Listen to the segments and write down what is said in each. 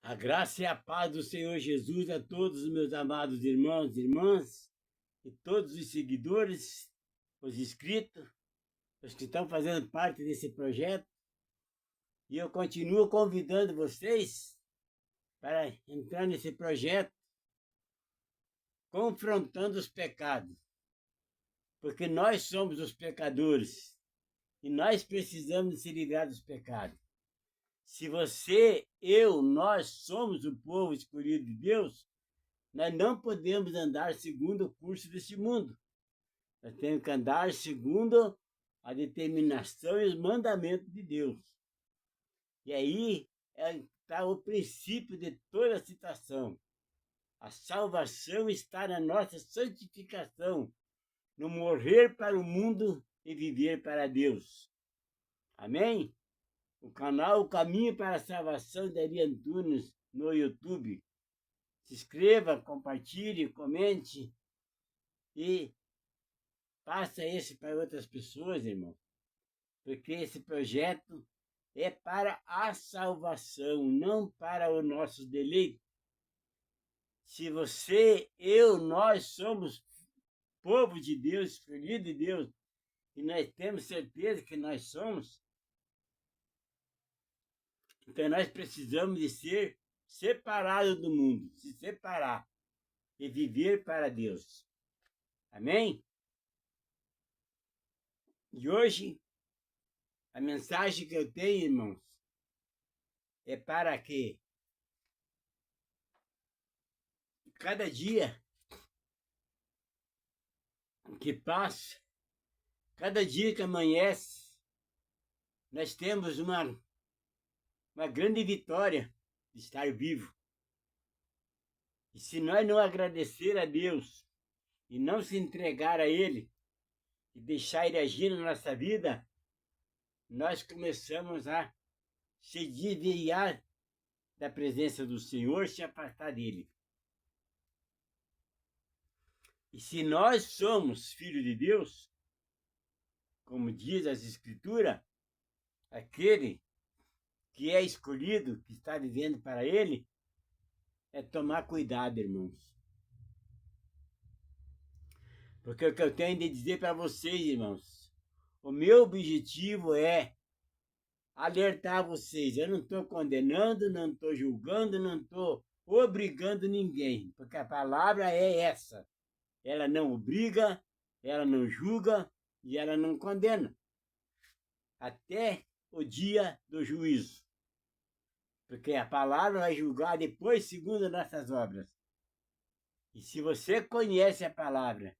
A graça e a paz do Senhor Jesus a todos os meus amados irmãos e irmãs e todos os seguidores, os inscritos, os que estão fazendo parte desse projeto. E eu continuo convidando vocês para entrar nesse projeto confrontando os pecados. Porque nós somos os pecadores e nós precisamos se livrar dos pecados. Se você, eu, nós somos o povo escolhido de Deus, nós não podemos andar segundo o curso deste mundo. Nós temos que andar segundo a determinação e os mandamentos de Deus. E aí está o princípio de toda a situação. A salvação está na nossa santificação, no morrer para o mundo e viver para Deus. Amém? O canal O Caminho para a Salvação de Ari Antunes no YouTube. Se inscreva, compartilhe, comente e faça isso para outras pessoas, irmão. Porque esse projeto é para a salvação, não para o nosso deleite. Se você, eu, nós somos povo de Deus, escolhido de Deus, e nós temos certeza que nós somos, então nós precisamos de ser separados do mundo, se separar e viver para Deus. Amém? E hoje, a mensagem que eu tenho, irmãos, é para que cada dia que passa, cada dia que amanhece, nós temos uma grande vitória de estar vivo. E se nós não agradecer a Deus e não se entregar a Ele e deixar Ele agir na nossa vida, nós começamos a se desviar da presença do Senhor, se afastar dele. E se nós somos filhos de Deus, como diz as Escrituras, aquele que é escolhido, que está vivendo para Ele, é tomar cuidado, irmãos. Porque o que eu tenho de dizer para vocês, irmãos, o meu objetivo é alertar vocês. Eu não estou condenando, não estou julgando, não estou obrigando ninguém, porque a palavra é essa. Ela não obriga, ela não julga e ela não condena. Até o dia do juízo. Porque a palavra vai julgar depois segundo nossas obras. E se você conhece a palavra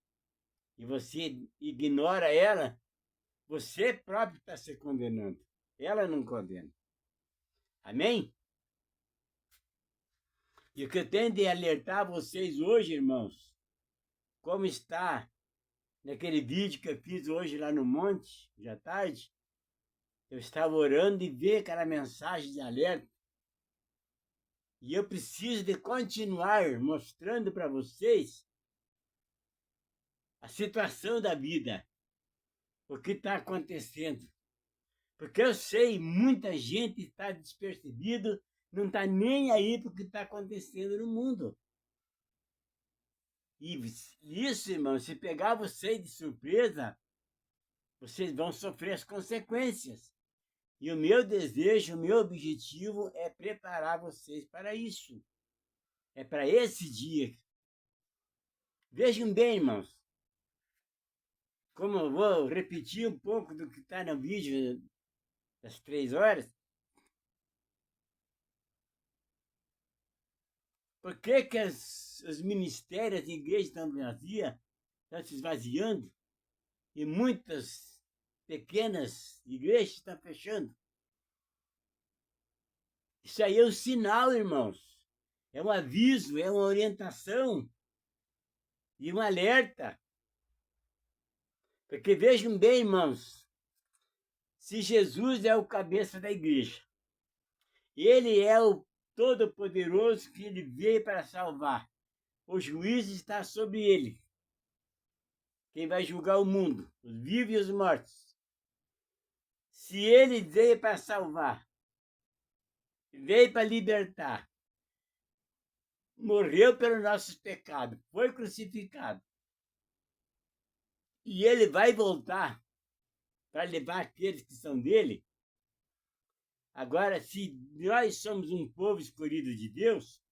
e você ignora ela, você próprio está se condenando. Ela não condena. Amém? E o que eu tenho de alertar vocês hoje, irmãos, como está naquele vídeo que eu fiz hoje lá no monte, já tarde, eu estava orando e vi aquela mensagem de alerta. E eu preciso de continuar mostrando para vocês a situação da vida, o que está acontecendo. Porque eu sei, muita gente está despercebido, não está nem aí para o que está acontecendo no mundo. E isso, irmão, se pegar vocês de surpresa, vocês vão sofrer as consequências. E o meu desejo, o meu objetivo é preparar vocês para isso. É para esse dia. Vejam bem, irmãos, como eu vou repetir um pouco do que está no vídeo das 3 horas. Por que os ministérios de igreja estão vazios, estão se esvaziando? E muitas pequenas igrejas estão fechando? Isso aí é um sinal, irmãos. É um aviso, é uma orientação e um alerta. Porque vejam bem, irmãos, se Jesus é o cabeça da igreja, ele é o Todo-Poderoso que ele veio para salvar, o juízo está sobre ele. Quem vai julgar o mundo, os vivos e os mortos. Se ele veio para salvar, veio para libertar, morreu pelos nossos pecados, foi crucificado. E ele vai voltar para levar aqueles que são dele. Agora, se nós somos um povo escolhido de Deus,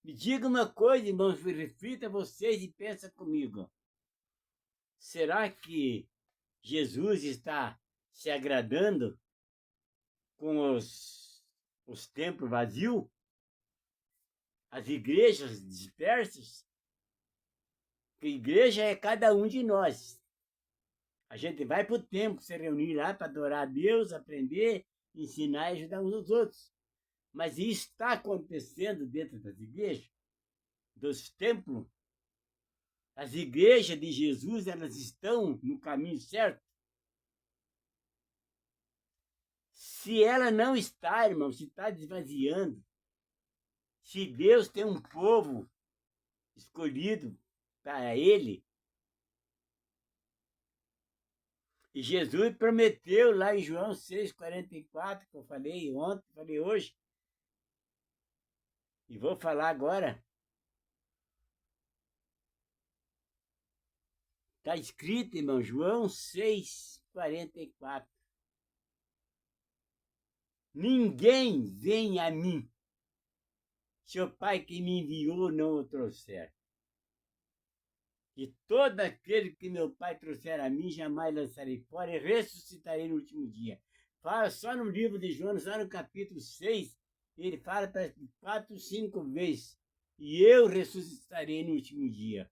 me diga uma coisa, irmãos, reflita vocês e pensa comigo. Será que Jesus está se agradando com os templos vazios? As igrejas dispersas? Porque igreja é cada um de nós. A gente vai para o templo se reunir lá para adorar a Deus, aprender, ensinar e ajudar uns aos outros. Mas isso está acontecendo dentro das igrejas, dos templos? As igrejas de Jesus, elas estão no caminho certo? Se ela não está, irmão, se está desvaziando, se Deus tem um povo escolhido para ele, e Jesus prometeu lá em João 6,44, que eu falei ontem, falei hoje, e vou falar agora. Está escrito, irmão, João 6,44. Ninguém vem a mim, se o Pai que me enviou não o trouxer. E todo aquele que meu Pai trouxer a mim, jamais lançarei fora e ressuscitarei no último dia. Fala só no livro de João, só no capítulo 6, ele fala para 4, 5 vezes. E eu ressuscitarei no último dia.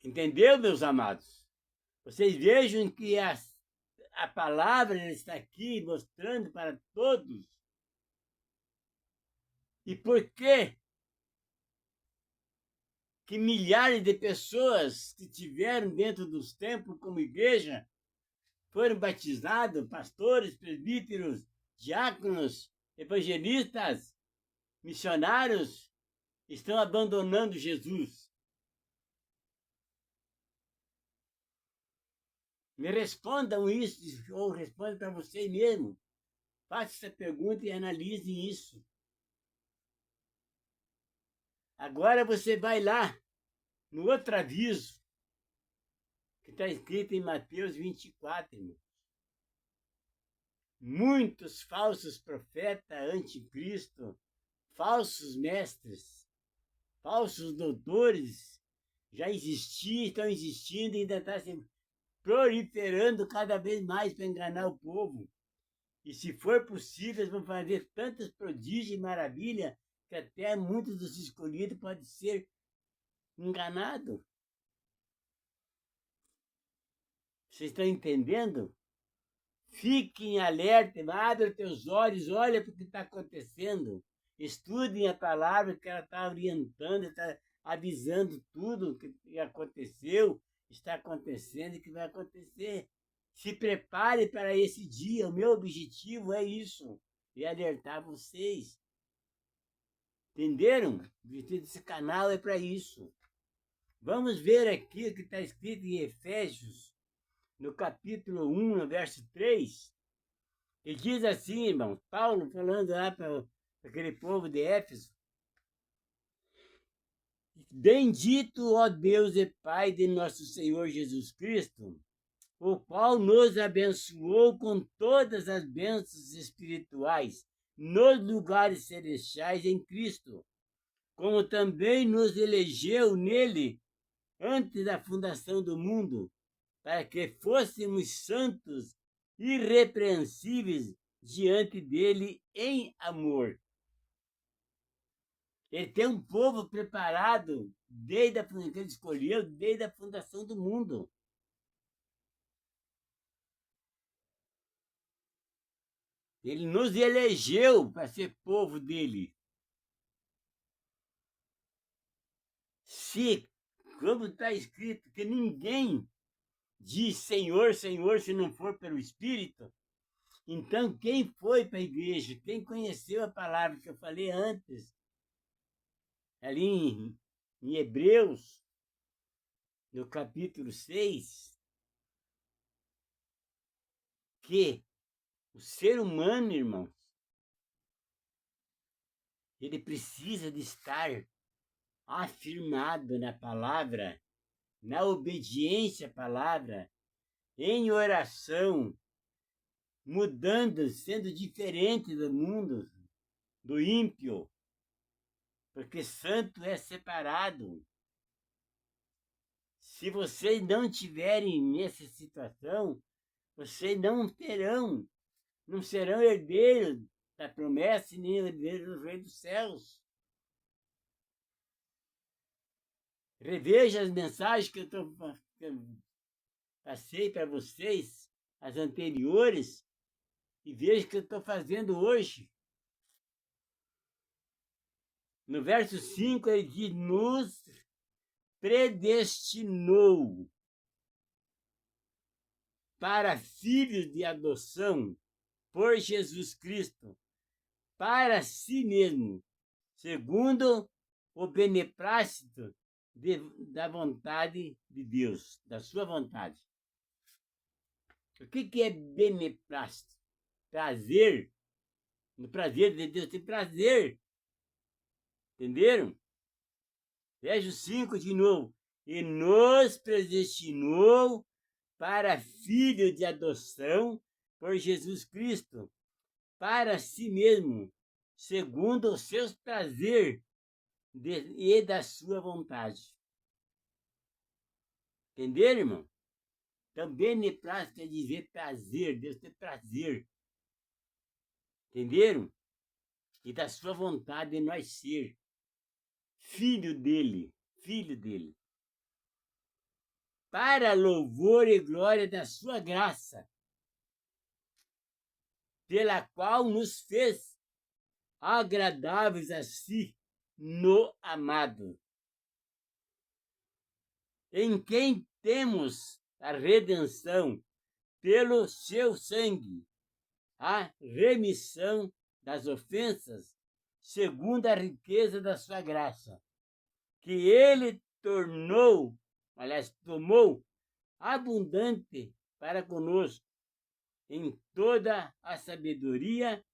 Entendeu, meus amados? Vocês vejam que a palavra está aqui mostrando para todos. E por quê? Que milhares de pessoas que tiveram dentro dos templos como igreja foram batizados, pastores, presbíteros, diáconos, evangelistas, missionários, estão abandonando Jesus. Me respondam isso, ou respondam para vocês mesmo. Faça essa pergunta e analisem isso. Agora você vai lá, no outro aviso, que está escrito em Mateus 24, irmão. Muitos falsos profetas, anticristo, falsos mestres, falsos doutores já existiam, estão existindo e ainda está se proliferando cada vez mais para enganar o povo. E se for possível, eles vão fazer tantos prodígios e maravilhas que até muitos dos escolhidos podem ser enganados. Vocês estão entendendo? Fiquem alerta, abre os teus olhos, olha para o que está acontecendo. Estudem a palavra que ela está orientando, está avisando tudo o que aconteceu, está acontecendo e que vai acontecer. Se prepare para esse dia. O meu objetivo é isso, é alertar vocês. Entenderam? O objetivo desse canal é para isso. Vamos ver aqui o que está escrito em Efésios, no capítulo 1, no verso 3. Ele diz assim, irmão, Paulo falando lá para aquele povo de Éfeso: Bendito, ó Deus e Pai de nosso Senhor Jesus Cristo, o qual nos abençoou com todas as bênçãos espirituais nos lugares celestiais em Cristo, como também nos elegeu nele antes da fundação do mundo, para que fôssemos santos, irrepreensíveis diante dele em amor. Ele tem um povo preparado desde que ele escolheu, desde a fundação do mundo. Ele nos elegeu para ser povo dele. Se, como está escrito, que ninguém diz Senhor, Senhor, se não for pelo Espírito, então quem foi para a igreja, quem conheceu a palavra que eu falei antes, ali em Hebreus, no capítulo 6, que o ser humano, irmãos, Ele precisa de estar afirmado na palavra, na obediência à palavra, em oração, mudando, sendo diferente do mundo, do ímpio, porque santo é separado. Se vocês não tiverem nessa situação, vocês não serão herdeiros da promessa e nem herdeiros do reino dos céus. Reveja as mensagens que eu passei para vocês, as anteriores, e veja o que eu estou fazendo hoje. No verso 5 ele diz, nos predestinou para filhos de adoção por Jesus Cristo, para si mesmo, segundo o beneplácito da vontade de Deus, da sua vontade. O que é beneplácito? Prazer. No prazer de Deus tem prazer. Entenderam? Verso 5 de novo. E nos predestinou para filho de adoção por Jesus Cristo, para si mesmo, segundo os seus prazeres e da sua vontade. Entenderam, irmão? Então, beneplácito quer dizer prazer, Deus tem prazer. Entenderam? E da sua vontade de nós ser filho dele, para louvor e glória da sua graça, pela qual nos fez agradáveis a si no amado, em quem temos a redenção pelo seu sangue, a remissão das ofensas, segundo a riqueza da sua graça, que ele tomou abundante para conosco em toda a sabedoria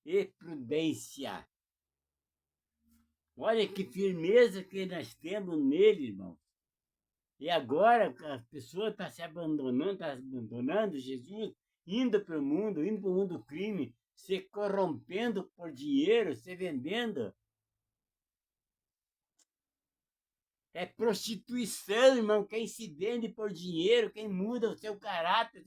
e prudência. Olha que firmeza que nós temos nele, irmão. E agora a pessoa está abandonando Jesus, indo para o mundo do crime, se corrompendo por dinheiro, se vendendo. É prostituição, irmão. Quem se vende por dinheiro, quem muda o seu caráter,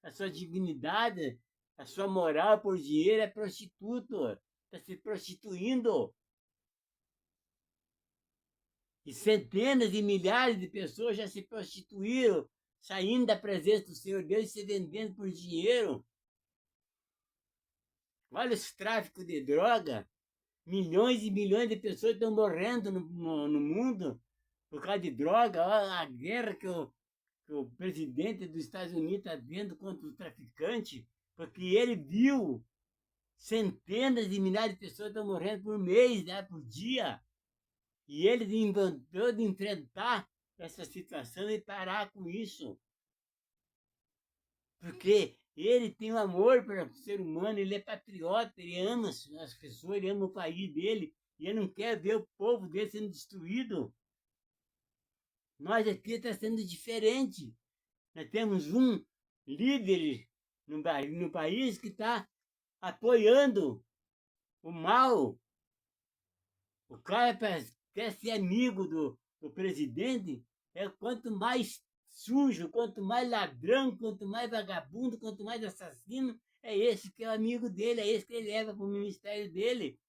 a sua dignidade, a sua moral por dinheiro, é prostituto. Está se prostituindo. E centenas e milhares de pessoas já se prostituíram, saindo da presença do Senhor Deus e se vendendo por dinheiro. Olha esse tráfico de droga. Milhões e milhões de pessoas estão morrendo no mundo por causa de droga. Olha a guerra que o presidente dos Estados Unidos está vendo contra o traficante, porque ele viu centenas de milhares de pessoas estão morrendo por mês, né, por dia. E ele inventou de enfrentar essa situação e parar com isso. Porque ele tem um amor para o ser humano, ele é patriota, ele ama as pessoas, ele ama o país dele, e ele não quer ver o povo dele sendo destruído. Nós aqui está sendo diferente. Nós temos um líder no país que está apoiando o mal. O cara quer ser amigo do presidente, quanto mais sujo, quanto mais ladrão, quanto mais vagabundo, quanto mais assassino, é esse que é o amigo dele, é esse que ele leva para o ministério dele.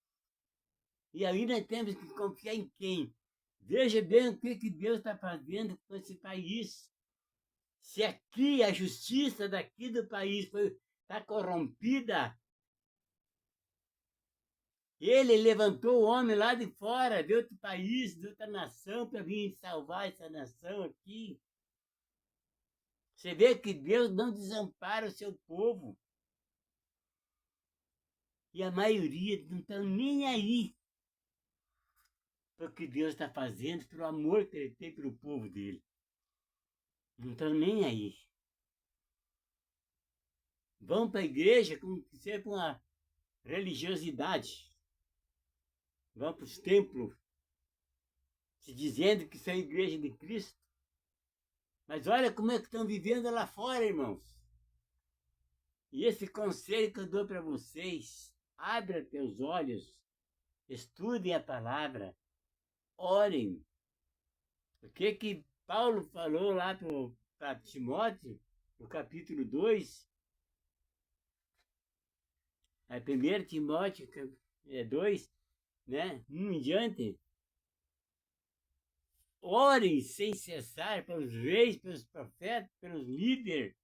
E aí nós temos que confiar em quem? Veja bem o que Deus está fazendo com esse país. Se aqui a justiça daqui do país está corrompida, ele levantou o homem lá de fora, de outro país, de outra nação, para vir salvar essa nação aqui. Você vê que Deus não desampara o seu povo. E a maioria não estão nem aí para o que Deus está fazendo, pelo amor que ele tem pelo povo dele. Não estão nem aí. Vão para a igreja como se fosse uma religiosidade. vão para os templos, se dizendo que são a igreja de Cristo. Mas olha como é que estão vivendo lá fora, irmãos. E esse conselho que eu dou para vocês, abra teus olhos, estudem a palavra, orem. O que Paulo falou lá para Timóteo, no capítulo 2, 1 Timóteo 2, né? Em diante. Orem sem cessar pelos reis, pelos profetas, pelos líderes,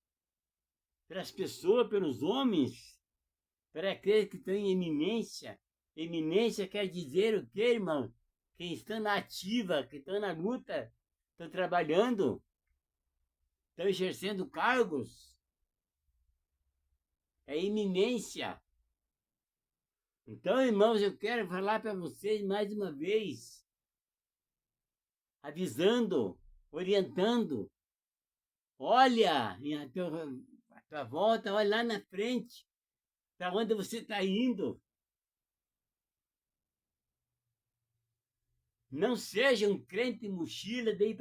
pelas pessoas, pelos homens, para aqueles que estão em eminência. Eminência quer dizer o quê, irmão? Que estão na ativa, que estão na luta, estão trabalhando, estão exercendo cargos. É eminência. Então, irmãos, eu quero falar para vocês mais uma vez, avisando, orientando. Olha a tua volta, olha lá na frente, para onde você está indo. Não seja um crente mochila, daí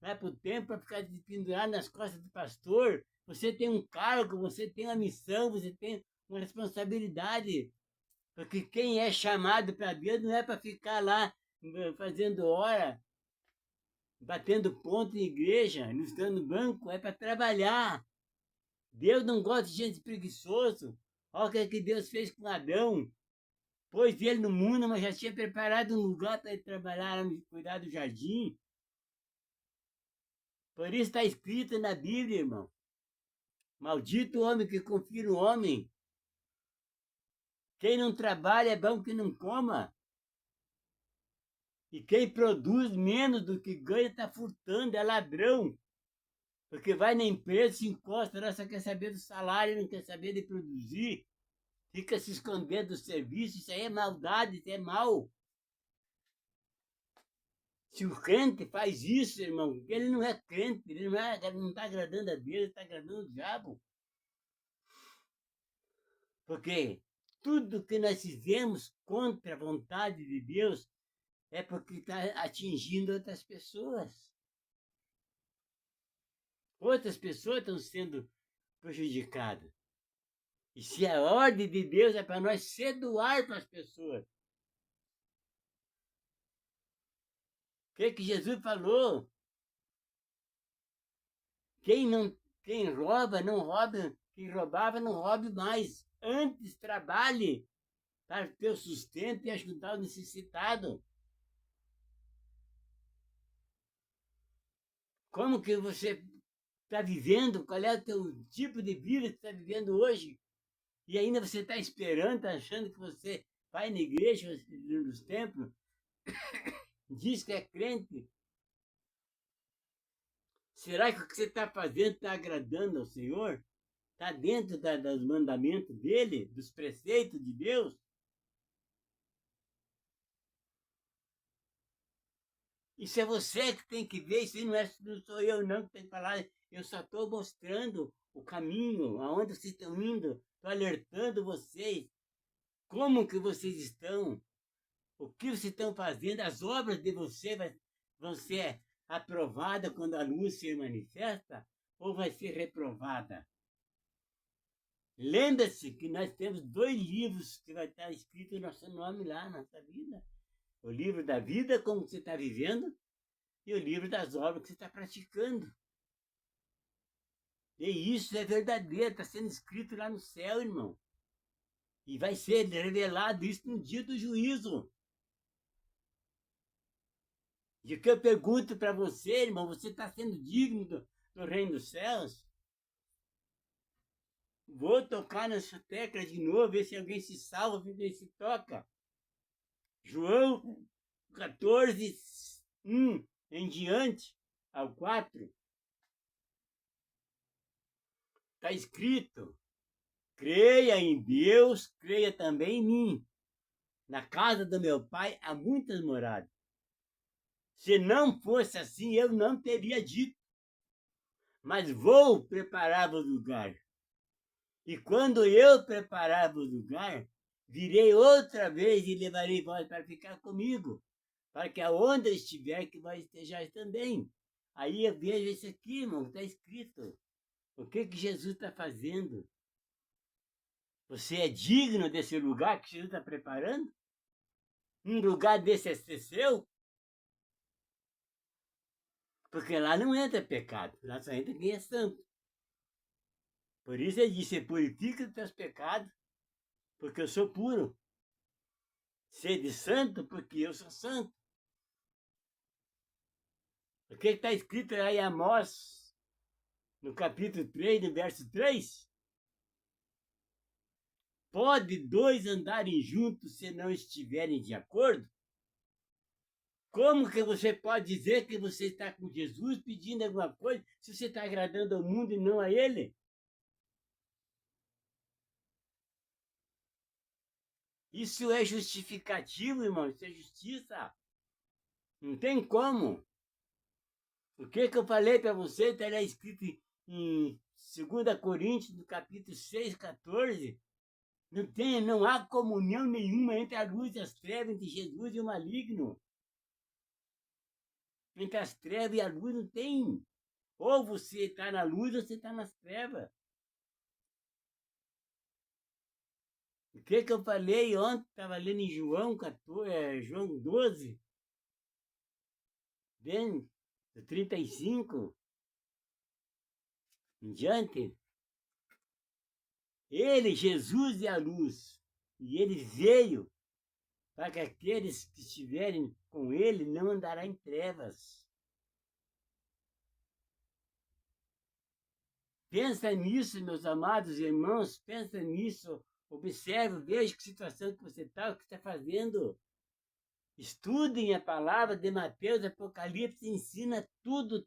vai para o templo para ficar pendurado nas costas do pastor. Você tem um cargo, você tem uma missão, você tem uma responsabilidade. Porque quem é chamado para Deus não é para ficar lá fazendo hora, batendo ponto em igreja, ilustrando banco, é para trabalhar. Deus não gosta de gente preguiçoso. Olha o que Deus fez com Adão. Pôs ele no mundo, mas já tinha preparado um lugar para ele trabalhar, cuidar do jardim. Por isso está escrito na Bíblia, irmão. Maldito o homem que confia no homem. Quem não trabalha é bom que não coma. E quem produz menos do que ganha está furtando, é ladrão. Porque vai na empresa, se encosta, ela só quer saber do salário, não quer saber de produzir. Fica se escondendo do serviço, isso aí é maldade, isso é mal. Se o crente faz isso, irmão, ele não é crente, ele não está agradando a Deus, ele está agradando o diabo. Porque tudo que nós fizemos contra a vontade de Deus é porque está atingindo outras pessoas. Outras pessoas estão sendo prejudicadas. E se a ordem de Deus é para nós se doar para as pessoas. O que Jesus falou? Quem rouba, não rouba. Quem roubava, não roube mais. Antes, trabalhe para ter o sustento e ajudar o necessitado. Como que você está vivendo? Qual é o teu tipo de vida que está vivendo hoje? E ainda você está esperando, tá achando que você vai na igreja, nos templos, diz que é crente. Será que o que você está fazendo está agradando ao Senhor? Está dentro dos mandamentos dele, dos preceitos de Deus? Isso é você que tem que ver, isso não sou eu não que tenho que falar. Eu só estou mostrando o caminho, aonde vocês estão indo. Estou alertando vocês. Como que vocês estão? O que vocês estão fazendo? As obras de vocês vão ser aprovadas quando a luz se manifesta? Ou vai ser reprovada? Lembra-se que nós temos 2 livros que vai estar escrito o nosso nome lá na nossa vida. O livro da vida, como você está vivendo, e o livro das obras que você está praticando. E isso é verdadeiro, está sendo escrito lá no céu, irmão. E vai ser revelado isso no dia do juízo. E o que eu pergunto para você, irmão, você está sendo digno do reino dos céus? Vou tocar nessa tecla de novo, ver se alguém se salva, ver se toca. João 14, 1 em diante, ao 4. Está escrito: creia em Deus, creia também em mim. Na casa do meu pai há muitas moradas. Se não fosse assim, eu não teria dito. Mas vou preparar o lugar. E quando eu preparar o lugar, virei outra vez e levarei vós para ficar comigo, para que aonde eu estiver, que vós estejais também. Aí eu vejo isso aqui, irmão, está escrito. O que Jesus está fazendo? Você é digno desse lugar que Jesus está preparando? Um lugar desse é ser seu? Porque lá não entra pecado, lá só entra quem é santo. Por isso ele disse, purifica os teus pecados, porque eu sou puro. Sede santo, porque eu sou santo. O que está escrito aí em Amós, no capítulo 3, no verso 3? Pode dois andarem juntos se não estiverem de acordo? Como que você pode dizer que você está com Jesus pedindo alguma coisa se você está agradando ao mundo e não a Ele? Isso é justificativo, irmão, isso é justiça. Não tem como. O que eu falei para você está escrito em 2 Coríntios, no capítulo 6, 14. Não há comunhão nenhuma entre a luz e as trevas, entre Jesus e o maligno. Entre as trevas e a luz não tem. Ou você está na luz ou você está nas trevas. O que eu falei ontem? Estava lendo em João 14, João 12, bem, do 35 em diante. Ele, Jesus, é a luz. E ele veio para que aqueles que estiverem com ele não andarão em trevas. Pensa nisso, meus amados irmãos, pensa nisso. Observe, veja que situação que você está, o que está fazendo. Estudem a palavra de Mateus, Apocalipse, ensina tudo,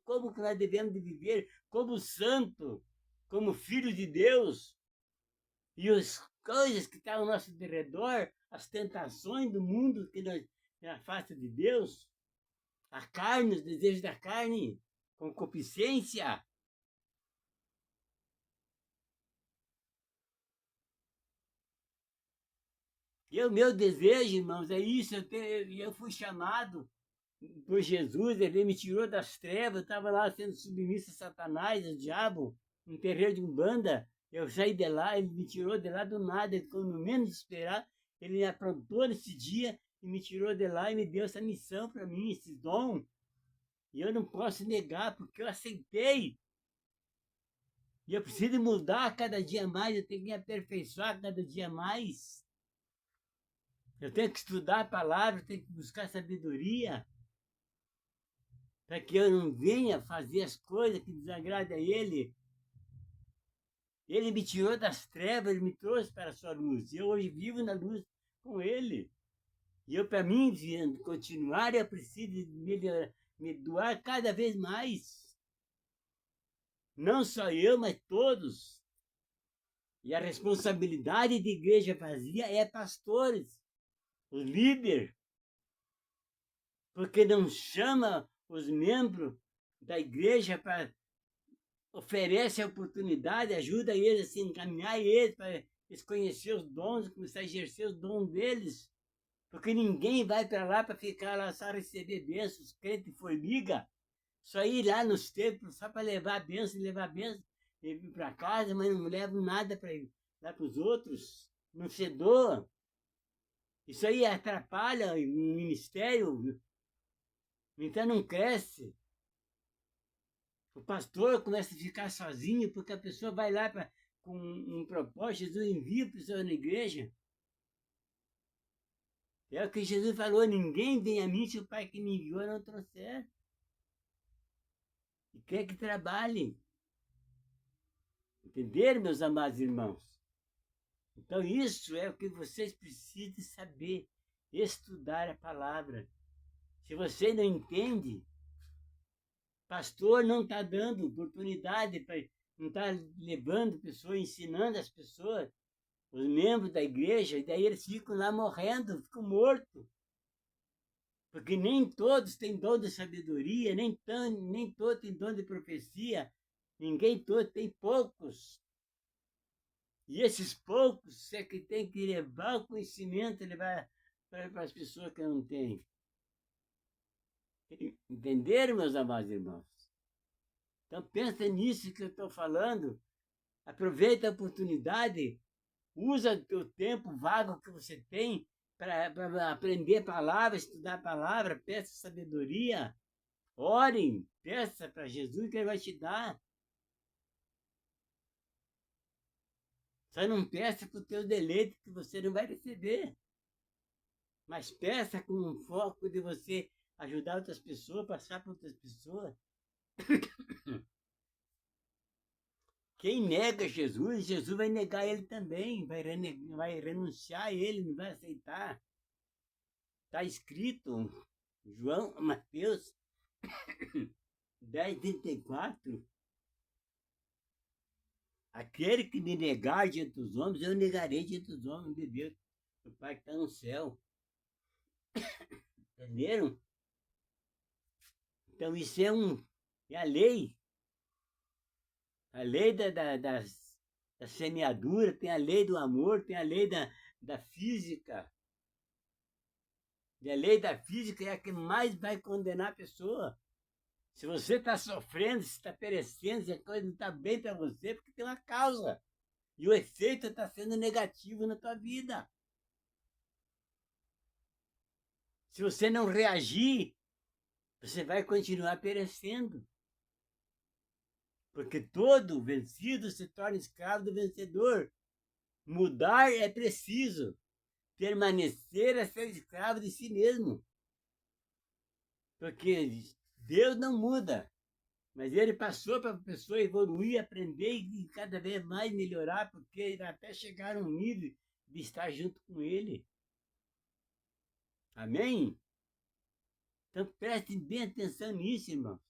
como que nós devemos de viver, como santo, como filho de Deus. E as coisas que estão ao nosso redor, as tentações do mundo que nos afasta de Deus, a carne, os desejos da carne, concupiscência. E o meu desejo, irmãos, é isso. Eu fui chamado por Jesus, ele me tirou das trevas, eu estava lá sendo submisso a Satanás, ao diabo, um terreiro de Umbanda. Eu saí de lá, ele me tirou de lá do nada, quando menos esperar, ele me aprontou nesse dia e me tirou de lá e me deu essa missão para mim, esse dom. E eu não posso negar, porque eu aceitei. E eu preciso mudar cada dia mais, eu tenho que me aperfeiçoar cada dia mais. Eu tenho que estudar a palavra, eu tenho que buscar sabedoria, para que eu não venha fazer as coisas que desagradam a Ele. Ele me tirou das trevas, Ele me trouxe para a sua luz. Eu hoje vivo na luz com Ele. E eu, para mim, continuar, eu preciso me doar cada vez mais. Não só eu, mas todos. E a responsabilidade de igreja vazia é pastores, os líderes, porque não chama os membros da igreja para oferece a oportunidade, ajuda eles a se encaminhar eles para eles conhecer os dons, começar a exercer os dons deles, porque ninguém vai para lá para ficar lá só receber bênçãos, crente formiga, só ir lá nos templos só para levar bênção, e vir para casa, mas não levam nada para dar para os outros, não se doa. Isso aí atrapalha o ministério, então não cresce. O pastor começa a ficar sozinho porque a pessoa vai lá com um propósito, Jesus envia a pessoa na igreja. É o que Jesus falou, ninguém vem a mim se o Pai que me enviou não trouxer. E quer que trabalhe. Entenderam, meus amados irmãos? Então isso é o que vocês precisam saber, estudar a palavra. Se você não entende, pastor não está dando oportunidade, não está levando pessoas, ensinando as pessoas, os membros da igreja, e daí eles ficam lá morrendo, ficam mortos. Porque nem todos têm dom de sabedoria, nem todos têm dom de profecia, ninguém todo, tem poucos. E esses poucos é que tem que levar o conhecimento, levar para as pessoas que não têm. Entenderam, meus amados irmãos? Então pensa nisso que eu estou falando. Aproveita a oportunidade, usa o teu tempo vago que você tem para aprender a palavra, estudar a palavra, peça sabedoria, orem, peça para Jesus que Ele vai te dar. Só não peça para o teu deleite que você não vai receber. Mas peça com um foco de você ajudar outras pessoas, passar para outras pessoas. Quem nega Jesus, Jesus vai negar ele também, vai renunciar a ele, não vai aceitar. Está escrito, Mateus 10:34. Aquele que me negar diante dos homens, eu negarei diante dos homens de Deus, o Pai que está no céu. Entenderam? Então isso é a lei. A lei da semeadura, tem a lei do amor, tem a lei da física. E a lei da física é a que mais vai condenar a pessoa. Se você está sofrendo, se está perecendo, se a coisa não está bem para você, porque tem uma causa. E o efeito está sendo negativo na tua vida. Se você não reagir, você vai continuar perecendo. Porque todo vencido se torna escravo do vencedor. Mudar é preciso. Permanecer é ser escravo de si mesmo. Porque Deus não muda. Mas ele passou para a pessoa evoluir, aprender e cada vez mais melhorar, porque até chegar a um nível de estar junto com ele. Amém? Então prestem bem atenção nisso, irmão.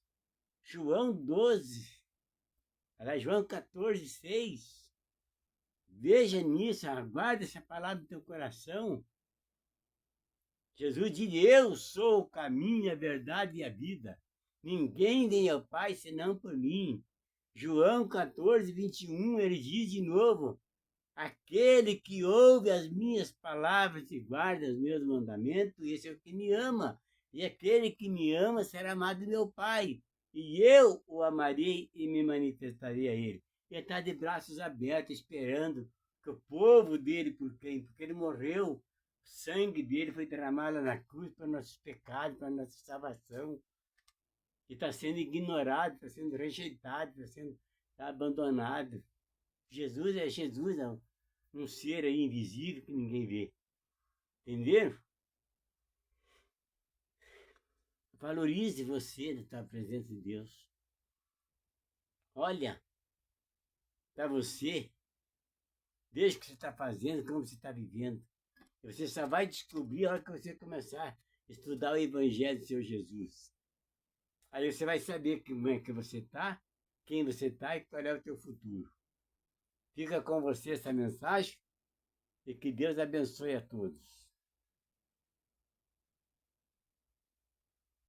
João 12, João 14:6. Veja nisso, aguarda essa palavra no teu coração. Jesus diz: eu sou o caminho, a verdade e a vida. Ninguém vem ao Pai senão por mim. João 14:21, ele diz de novo: aquele que ouve as minhas palavras e guarda os meus mandamentos, esse é o que me ama. E aquele que me ama será amado do meu Pai. E eu o amarei e me manifestarei a ele. Ele está de braços abertos, esperando que o povo dele, porque ele morreu, o sangue dele foi derramado na cruz para nossos pecados, para nossa salvação. E está sendo ignorado, está sendo rejeitado, está sendo abandonado. Jesus é um ser aí invisível que ninguém vê. Entenderam? Valorize você na tua presença de Deus. Olha para você, veja o que você está fazendo, como você está vivendo. E você só vai descobrir a hora que você começar a estudar o Evangelho do Senhor Jesus. Aí você vai saber como é que você está, quem você está e qual é o teu futuro. Fica com você essa mensagem e que Deus abençoe a todos.